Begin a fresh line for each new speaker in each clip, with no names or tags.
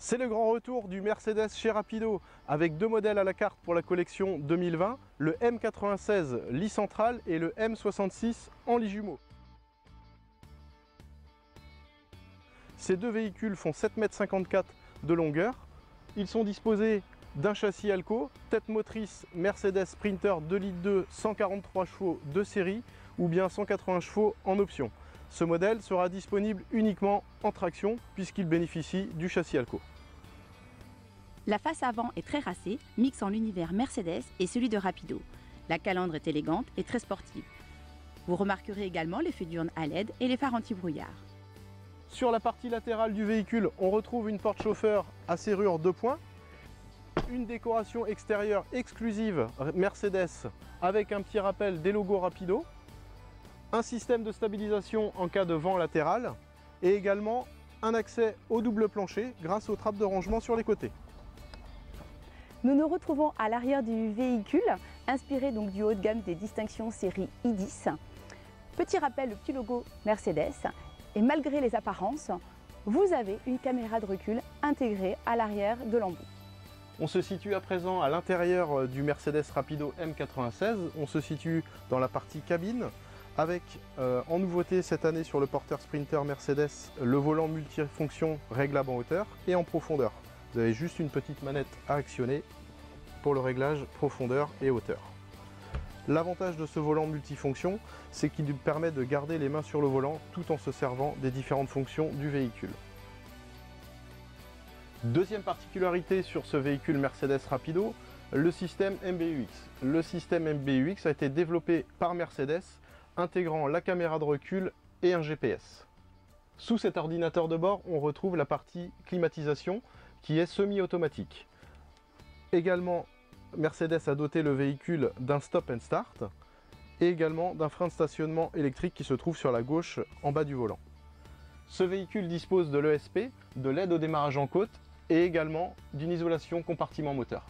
C'est le grand retour du Mercedes chez Rapido avec deux modèles à la carte pour la collection 2020, le M96 lit central et le M66 en lit jumeau. Ces deux véhicules font 7,54 m de longueur. Ils sont disposés d'un châssis Alco, tête motrice Mercedes Sprinter 2,2 litres 143 chevaux de série ou bien 180 chevaux en option. Ce modèle sera disponible uniquement en traction puisqu'il bénéficie du châssis Alco.
La face avant est très racée, mixant l'univers Mercedes et celui de Rapido. La calandre est élégante et très sportive. Vous remarquerez également les feux diurnes à LED et les phares anti-brouillard.
Sur la partie latérale du véhicule, on retrouve une porte chauffeur à serrure 2 points, une décoration extérieure exclusive Mercedes avec un petit rappel des logos Rapido, un système de stabilisation en cas de vent latéral et également un accès au double plancher grâce aux trappes de rangement sur les côtés.
Nous nous retrouvons à l'arrière du véhicule, inspiré donc du haut de gamme des distinctions série i10. Petit rappel, le petit logo Mercedes, et malgré les apparences, vous avez une caméra de recul intégrée à l'arrière de l'embout.
On se situe à présent à l'intérieur du Mercedes Rapido M96, on se situe dans la partie cabine, avec en nouveauté cette année sur le porteur Sprinter Mercedes, le volant multifonction réglable en hauteur et en profondeur. Vous avez juste une petite manette à actionner pour le réglage profondeur et hauteur. L'avantage de ce volant multifonction, c'est qu'il permet de garder les mains sur le volant tout en se servant des différentes fonctions du véhicule. Deuxième particularité sur ce véhicule Mercedes Rapido, le système MBUX. Le système MBUX a été développé par Mercedes, intégrant la caméra de recul et un GPS. Sous cet ordinateur de bord, on retrouve la partie climatisation qui est semi-automatique. Également, Mercedes a doté le véhicule d'un stop and start et également d'un frein de stationnement électrique qui se trouve sur la gauche en bas du volant. Ce véhicule dispose de l'ESP, de l'aide au démarrage en côte et également d'une isolation compartiment moteur.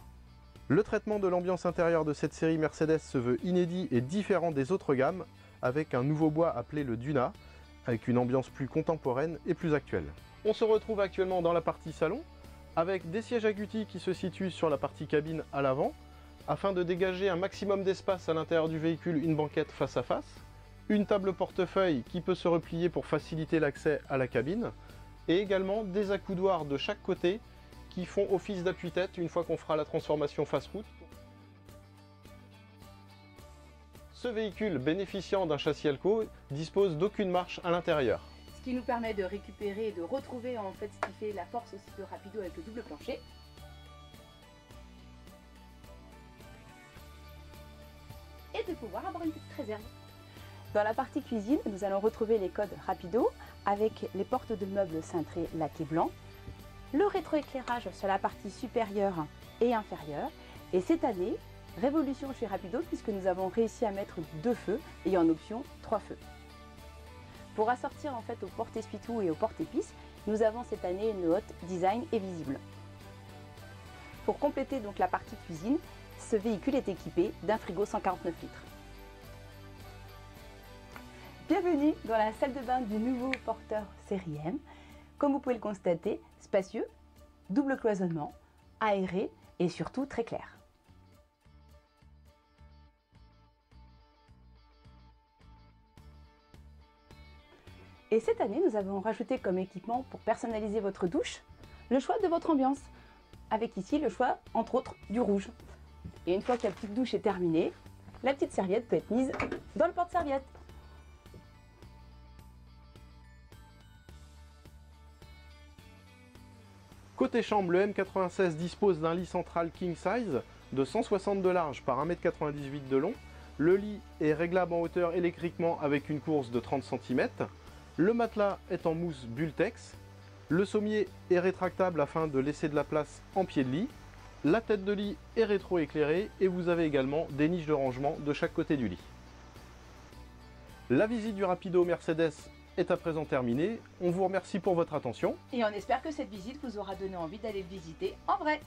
Le traitement de l'ambiance intérieure de cette série Mercedes se veut inédit et différent des autres gammes avec un nouveau bois appelé le Duna, avec une ambiance plus contemporaine et plus actuelle. On se retrouve actuellement dans la partie salon, avec des sièges agoutis qui se situent sur la partie cabine à l'avant, afin de dégager un maximum d'espace à l'intérieur du véhicule, une banquette face à face, une table portefeuille qui peut se replier pour faciliter l'accès à la cabine, et également des accoudoirs de chaque côté qui font office d'appui-tête une fois qu'on fera la transformation face-route. Ce véhicule bénéficiant d'un châssis Alco dispose d'aucune marche à l'intérieur.
Ce qui nous permet de récupérer et de retrouver en fait ce qui fait la force aussi de Rapido avec le double plancher. Et de pouvoir avoir une petite réserve. Dans la partie cuisine, nous allons retrouver les codes Rapido avec les portes de meubles cintrées laqué blanc, le rétroéclairage sur la partie supérieure et inférieure. Et cette année, révolution chez Rapido puisque nous avons réussi à mettre 2 feux et en option 3 feux. Pour assortir en fait aux portes essuie-tout et aux portes épices, nous avons cette année une hotte design et visible. Pour compléter donc la partie cuisine, ce véhicule est équipé d'un frigo 149 litres. Bienvenue dans la salle de bain du nouveau porteur série M. Comme vous pouvez le constater, spacieux, double cloisonnement, aéré et surtout très clair. Et cette année, nous avons rajouté comme équipement pour personnaliser votre douche, le choix de votre ambiance. Avec ici le choix, entre autres, du rouge. Et une fois que la petite douche est terminée, la petite serviette peut être mise dans le porte-serviette.
Côté chambre, le M96 dispose d'un lit central king size de 160 de large par 1,98 m de long. Le lit est réglable en hauteur électriquement avec une course de 30 cm. Le matelas est en mousse Bultex. Le sommier est rétractable afin de laisser de la place en pied de lit. La tête de lit est rétro-éclairée et vous avez également des niches de rangement de chaque côté du lit. La visite du Rapido Mercedes est à présent terminée. On vous remercie pour votre attention.
Et on espère que cette visite vous aura donné envie d'aller le visiter en vrai.